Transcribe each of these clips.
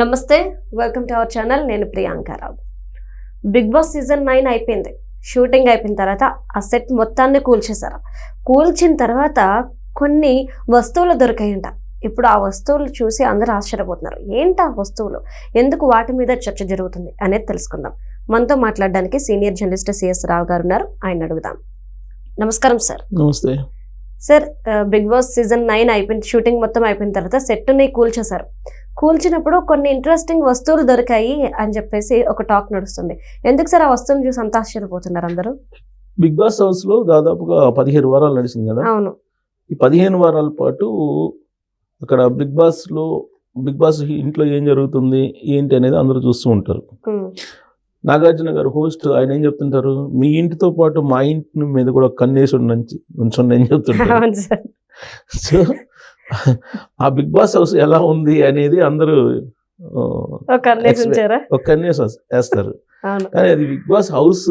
నమస్తే, welcome to our channel. నేను Priyanka Rao. Big boss season 9 అయిపోయింది. షూటింగ్ అయిపోయిన తర్వాత ఆ సెట్ మొత్తాన్ని కూల్చేశారు. కూల్చిన తర్వాత కొన్ని వస్తువులు దొరికాయంట. ఇప్పుడు ఆ వస్తువులు చూసి అందరూ ఆశ్చర్యపోతున్నారు. ఏంటి ఆ వస్తువులు, ఎందుకు వాటి మీద చర్చ జరుగుతుంది అనేది తెలుసుకుందాం. మనతో మాట్లాడడానికి సీనియర్ జర్నలిస్ట్ సిఎస్ రావు గారు ఉన్నారు. ఆయన అడుగుదాం. నమస్కారం సార్. నమస్తే సార్. బిగ్ బాస్ సీజన్ 9 అయిపోయింది. షూటింగ్ మొత్తం అయిపోయిన తర్వాత సెట్ని కూల్చేశారు. కూల్చినప్పుడు కొన్ని ఇంట్రెస్టింగ్ వస్తువులు దొరికాయి అని చెప్పేసి ఒక టాక్ నడుస్తుంది. ఎందుకు సార్ ఆ వస్తువులు చూసి అంత ఆశ్చర్యపోతున్నారు అందరూ? బిగ్ బాస్ హౌస్ లో దాదాపుగా 15 వారాలు నడిచింది కదా. అవును. ఈ 15 వారాల పాటు అక్కడ బిగ్ బాస్ ఇంట్లో ఏం జరుగుతుంది ఏంటి అనేది అందరూ చూస్తూ ఉంటారు. నాగార్జున గారు హోస్ట్, ఆయన ఏం చెప్తుంటారు, మీ ఇంటితో పాటు మా ఇంటి మీద కూడా కన్నేసి ఉంచండి అని చెప్తుంటారు. సో ఆ బిగ్ బాస్ హౌస్ ఎలా ఉంది అనేది అందరూ ఒక కన్నేసి వేస్తారు. కానీ అది బిగ్ బాస్ హౌస్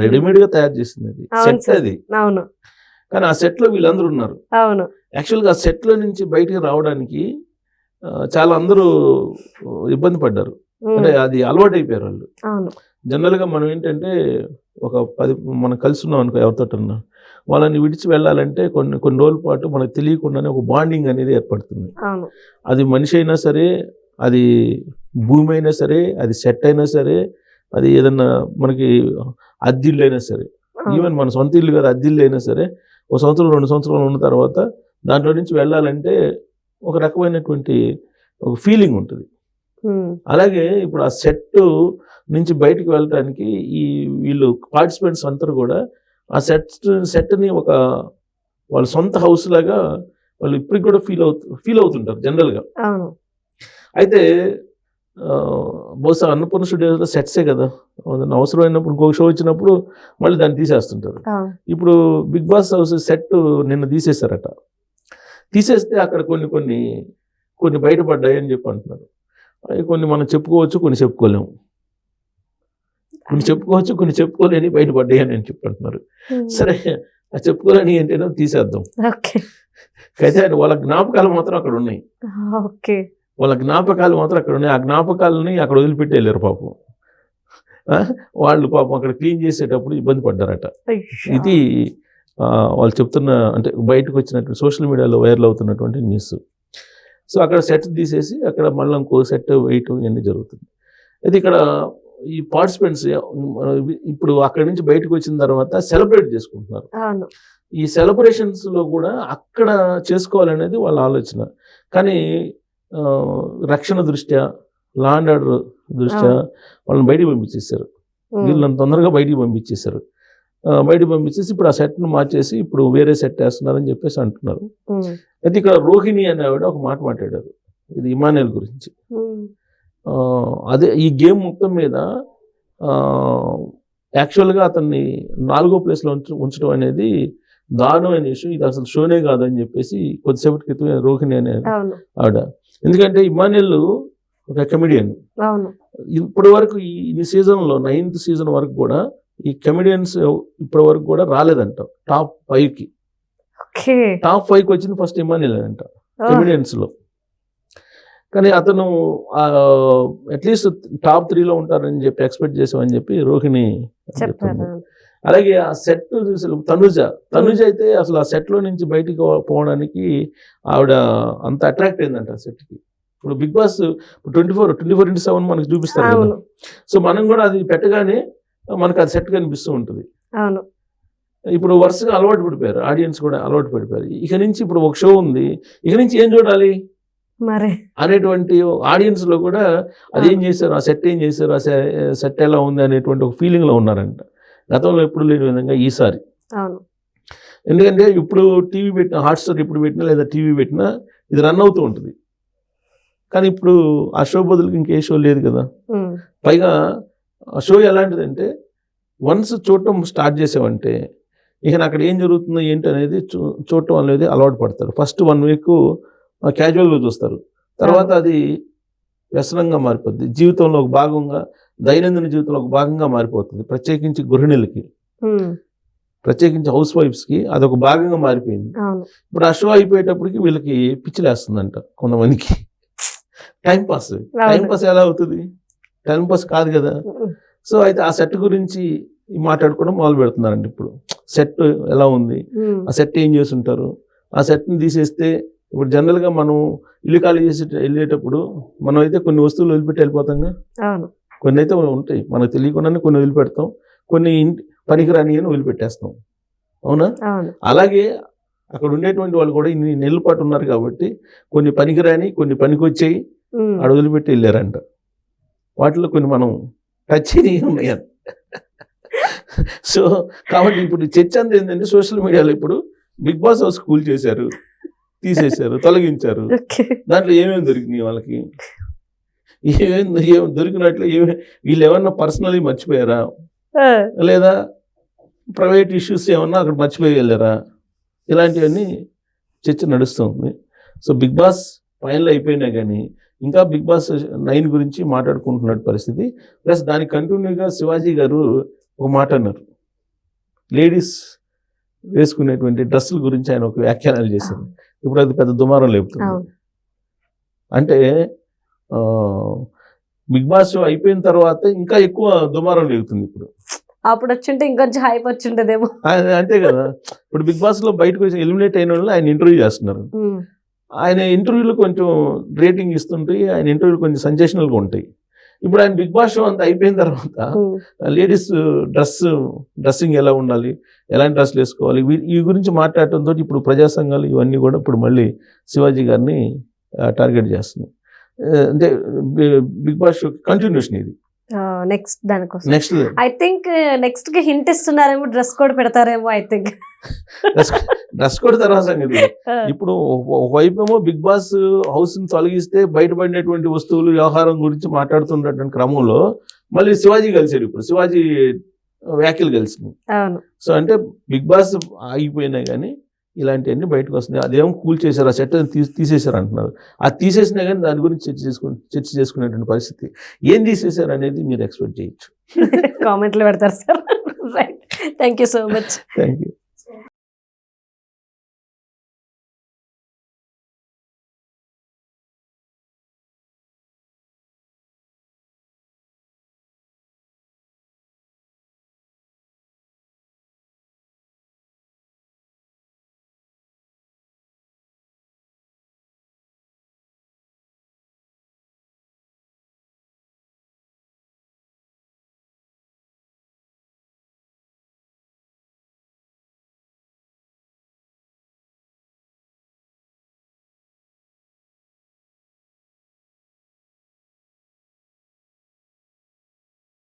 రెడీమేడ్ గా తయారు చేసింది, అది సెట్. అది కానీ ఆ సెట్ లో వీళ్ళందరూ ఉన్నారు. యాక్చువల్గా ఆ సెట్ లో నుంచి బయటికి రావడానికి చాలా అందరూ ఇబ్బంది పడ్డారు. అంటే అది అలవాటు అయిపోయారు వాళ్ళు. జనరల్ గా మనం ఏంటంటే మనం కలిసి ఉన్నాం అనుకో, ఎవరితోటన్నా వాళ్ళని విడిచి వెళ్ళాలంటే కొన్ని రోజుల పాటు మనకు తెలియకుండానే ఒక బాండింగ్ అనేది ఏర్పడుతుంది. అది మనిషి అయినా సరే, అది భూమి అయినా సరే, అది సెట్ అయినా సరే, అది ఏదన్నా మనకి అద్దిల్లు అయినా సరే, ఈవెన్ మన సొంత ఇల్లు కదా, అద్దిల్లు అయినా సరే, 1 సంవత్సరం 2 సంవత్సరాలు ఉన్న తర్వాత దాంట్లో నుంచి వెళ్ళాలంటే ఒక రకమైనటువంటి ఒక ఫీలింగ్ ఉంటుంది. అలాగే ఇప్పుడు ఆ సెట్ నుంచి బయటకు వెళ్ళడానికి వీళ్ళు పార్టిసిపెంట్స్ అందరూ కూడా ఆ సెట్ని ఒక వాళ్ళ సొంత హౌస్ లాగా వాళ్ళు ఇప్పటికి కూడా ఫీల్ అవుతుంటారు జనరల్గా. అయితే బహుశా అన్నపూర్ణ స్టూడియోస్లో సెట్సే కదా, అవసరమైనప్పుడు ఇంకొక షో వచ్చినప్పుడు మళ్ళీ దాన్ని తీసేస్తుంటారు. ఇప్పుడు బిగ్ బాస్ హౌస్ సెట్ నిన్న తీసేశారట. తీసేస్తే అక్కడ కొన్ని బయటపడ్డాయి అని చెప్పి అంటున్నారు. అవి కొన్ని మనం చెప్పుకోవచ్చు, కొన్ని చెప్పుకోలేము. కొన్ని చెప్పుకోవచ్చు, కొన్ని చెప్పుకోలేని బయటపడ్డాయి అని చెప్పి అంటున్నారు. సరే, ఆ చెప్పుకోలేని ఏంటంటే తీసేద్దాం. అయితే వాళ్ళ జ్ఞాపకాలు మాత్రం అక్కడ ఉన్నాయి. వాళ్ళ జ్ఞాపకాలు మాత్రం అక్కడ ఉన్నాయి. ఆ జ్ఞాపకాలని అక్కడ వదిలిపెట్టి వెళ్ళారు పాపం. వాళ్ళు పాపం అక్కడ క్లీన్ చేసేటప్పుడు ఇబ్బంది పడ్డారట. ఇది వాళ్ళు చెప్తున్న, అంటే బయటకు వచ్చినట్టు సోషల్ మీడియాలో వైరల్ అవుతున్నటువంటి న్యూస్. సో అక్కడ సెట్ తీసేసి అక్కడ మళ్ళీ ఇంకో సెట్ వేయటం ఇవన్నీ జరుగుతుంది. అయితే ఇక్కడ ఈ పార్టిసిపెంట్స్ ఇప్పుడు అక్కడి నుంచి బయటకు వచ్చిన తర్వాత సెలబ్రేట్ చేసుకుంటున్నారు. ఈ సెలబ్రేషన్స్ లో కూడా అక్కడ చేసుకోవాలనేది వాళ్ళ ఆలోచన. కానీ రక్షణ దృష్ట్యా, లా అండ్ ఆర్డర్ దృష్ట్యా వాళ్ళని బయటికి పంపించేశారు. వీళ్ళని తొందరగా బయటికి పంపించేశారు. బయటికి పంపించేసి ఇప్పుడు ఆ సెట్ను మార్చేసి ఇప్పుడు వేరే సెట్ వేస్తున్నారని చెప్పేసి అంటున్నారు. అయితే ఇక్కడ రోహిణి అనే ఆవిడ ఒక మాట మాట్లాడారు, ఇది ఇమానుయల్ గురించి. అదే ఈ గేమ్ మొత్తం మీద యాక్చువల్గా అతన్ని 4వ ప్లేస్లో ఉంచడం అనేది దారుణమైన ఇష్యూ, ఇది అసలు షోనే కాదని చెప్పేసి కొద్దిసేపటి క్రితం రోహిణి అనే ఆవిడ. ఎందుకంటే ఇమానుయల్ ఒక కమెడియన్. ఇప్పటి వరకు ఈ సీజన్లో 9th సీజన్ వరకు కూడా ఈ కమెడియన్స్ ఇప్పటి వరకు కూడా రాలేదంట టాప్ 5కి. టాప్ 5కి వచ్చింది ఫస్ట్ ఇమానుయల్ అంట కమెడియన్స్ లో. కానీ అతను అట్లీస్ట్ టాప్ 3లో ఉంటారని చెప్పి ఎక్స్పెక్ట్ చేసామని చెప్పి రోహిణి చెప్తుంది. అలాగే ఆ సెట్ చూసి తనుజ అయితే అసలు ఆ సెట్ లో నుంచి బయటికి పోవడానికి ఆవిడ అంత అట్రాక్ట్ అయిందంట ఆ సెట్ కి. ఇప్పుడు బిగ్ బాస్ 24/7 మనకు చూపిస్తారు కదా. సో మనం కూడా అది పెట్టగానే మనకు అది సెట్ కనిపిస్తూ ఉంటుంది. ఇప్పుడు వరుసగా అలవాటు పడిపోయారు, ఆడియన్స్ కూడా అలవాటు పడిపోయారు. ఇక నుంచి ఇప్పుడు ఒక షో ఉంది, ఇక నుంచి ఏం చూడాలి అనేటువంటి ఆడియన్స్ లో కూడా అదేం చేశారు, ఆ సెట్ ఏం చేశారు, ఆ సెట్ ఎలా ఉంది అనేటువంటి ఒక ఫీలింగ్ లో ఉన్నారంట. గతంలో ఎప్పుడు లేని విధంగా ఈసారి. ఎందుకంటే ఇప్పుడు టీవీ పెట్టిన, హాట్స్టార్ ఇప్పుడు పెట్టినా లేదా టీవీ పెట్టినా ఇది రన్ అవుతూ ఉంటుంది. కానీ ఇప్పుడు ఆ షో బదులుకి ఇంకే షో లేదు కదా. పైగా ఆ షో ఎలాంటిదంటే వన్స్ చూడటం స్టార్ట్ చేసామంటే ఇక అక్కడ ఏం జరుగుతుందో ఏంటి అనేది చూడటం అనేది అలవాటు పడతారు. ఫస్ట్ 1 వీక్ క్యాజువల్గా చూస్తారు, తర్వాత అది వ్యసనంగా మారిపోద్ది, జీవితంలో ఒక భాగంగా, దైనందిన జీవితంలో ఒక భాగంగా మారిపోతుంది. ప్రత్యేకించి గృహిణులకి, ప్రత్యేకించి హౌస్ వైఫ్స్కి అదొక భాగంగా మారిపోయింది. ఇప్పుడు ఆ షో అయిపోయేటప్పటికి వీళ్ళకి పిచ్చిలేస్తుందంట కొంతమందికి. టైం పాస్ ఎలా అవుతుంది? టైం పాస్ కాదు కదా. సో అయితే ఆ సెట్ గురించి మాట్లాడుకోవడం మొదలు పెడుతున్నారండి. ఇప్పుడు సెట్ ఎలా ఉంది, ఆ సెట్ ఏం చేస్తుంటారు, ఆ సెట్ని తీసేస్తే ఇప్పుడు జనరల్గా మనం ఇల్లు ఖాళీ చేసి వెళ్ళేటప్పుడు మనం అయితే కొన్ని వస్తువులు వదిలిపెట్టి వెళ్ళిపోతాంగా. కొన్ని అయితే ఉంటాయి మనకు తెలియకుండానే, కొన్ని వదిలిపెడతాం, కొన్ని పనికిరాని అని వదిలిపెట్టేస్తాం, అవునా? అలాగే అక్కడ ఉండేటువంటి వాళ్ళు కూడా ఇన్ని నెలల పాటు ఉన్నారు కాబట్టి కొన్ని పనికిరాని, కొన్ని పనికొచ్చేయి ఆడ వదిలిపెట్టి వెళ్ళారంట. వాటిలో కొన్ని మనం టచ్ ఉన్నాయి. సో కాబట్టి ఇప్పుడు చర్చ అంతా ఏంటంటే సోషల్ మీడియాలో ఇప్పుడు బిగ్ బాస్ హౌస్ కూల్ చేశారు, తీసేశారు, తొలగించారు. దాంట్లో ఏమేమి దొరికినాయి వాళ్ళకి? ఏమేమి దొరికినట్లు వీళ్ళు ఏమన్నా పర్సనలీ మర్చిపోయారా, లేదా ప్రైవేట్ ఇష్యూస్ ఏమన్నా అక్కడ మర్చిపోయి వెళ్ళారా? ఇలాంటివన్నీ చర్చ నడుస్తుంది. సో బిగ్ బాస్ ఫైనల్ అయిపోయినా కానీ ఇంకా బిగ్ బాస్ 9 గురించి మాట్లాడుకుంటున్న పరిస్థితి. ప్లస్ దానికి కంటిన్యూగా శివాజీ గారు ఒక మాట అన్నారు, లేడీస్ వేసుకునేటువంటి డ్రెస్సుల గురించి ఆయన ఒక వ్యాఖ్యానాలు చేశారు. ఇప్పుడు అది పెద్ద దుమారం లేపుతుంది. అంటే బిగ్ బాస్ అయిపోయిన తర్వాత ఇంకా ఎక్కువ దుమారం లేపుతుంది. ఇప్పుడు అప్పుడు వచ్చింటే ఇంకొంచెం హైప్ వచ్చిండేదేమో. అంతే కదా. ఇప్పుడు బిగ్ బాస్ లో బయటకు వచ్చి ఎలిమినేట్ అయిన వాళ్ళు ఆయన ఇంటర్వ్యూ చేస్తున్నారు. ఆయన ఇంటర్వ్యూలు కొంచెం రేటింగ్ ఇస్తుంటాయి, ఆయన ఇంటర్వ్యూలు కొంచెం సెన్సేషనల్గా ఉంటాయి. ఇప్పుడు ఆయన బిగ్ బాస్ షో అంతా అయిపోయిన తర్వాత లేడీస్ డ్రెస్సింగ్ ఎలా ఉండాలి, ఎలాంటి డ్రెస్సులు వేసుకోవాలి, ఈ గురించి మాట్లాడటంతో ఇప్పుడు ప్రజా సంఘాలు ఇవన్నీ కూడా ఇప్పుడు మళ్ళీ శివాజీ గారిని టార్గెట్ చేస్తున్నాయి. అంటే బిగ్ బాస్ షో కంటిన్యూషన్ ఇది. నెక్స్ట్ దానికోసం ఐ థింక్ నెక్స్ట్ కి హింట్ ఇస్తున్నారేమో, డ్రెస్ కోడ్ పెడతారేమో. ఐ థింక్ డ్రెస్ కోడ్ తర్వాత సంగతి. ఇప్పుడు ఒకవైపు ఏమో బిగ్ బాస్ హౌస్ ని తొలగిస్తే బయటపడినటువంటి వస్తువులు, వ్యవహారం గురించి మాట్లాడుతున్నటువంటి క్రమంలో మళ్ళీ శివాజీ కలిసాడు. ఇప్పుడు శివాజీ వ్యాఖ్యలు కలిసింది. సో అంటే బిగ్ బాస్ ఆగిపోయినా కానీ ఇలాంటివన్నీ బయటకు వస్తున్నాయి. అదేమో కూల్ చేశారు, ఆ సెట్ తీసేశారు అంటున్నారు. అది తీసేసినా కానీ దాని గురించి చర్చ చేసుకునేటువంటి పరిస్థితి. ఏం తీసేశారు అనేది మీరు ఎక్స్పెక్ట్ చేయొచ్చు. కామెంట్లు పెడతారు sir. Right, thank you so much. Thank you.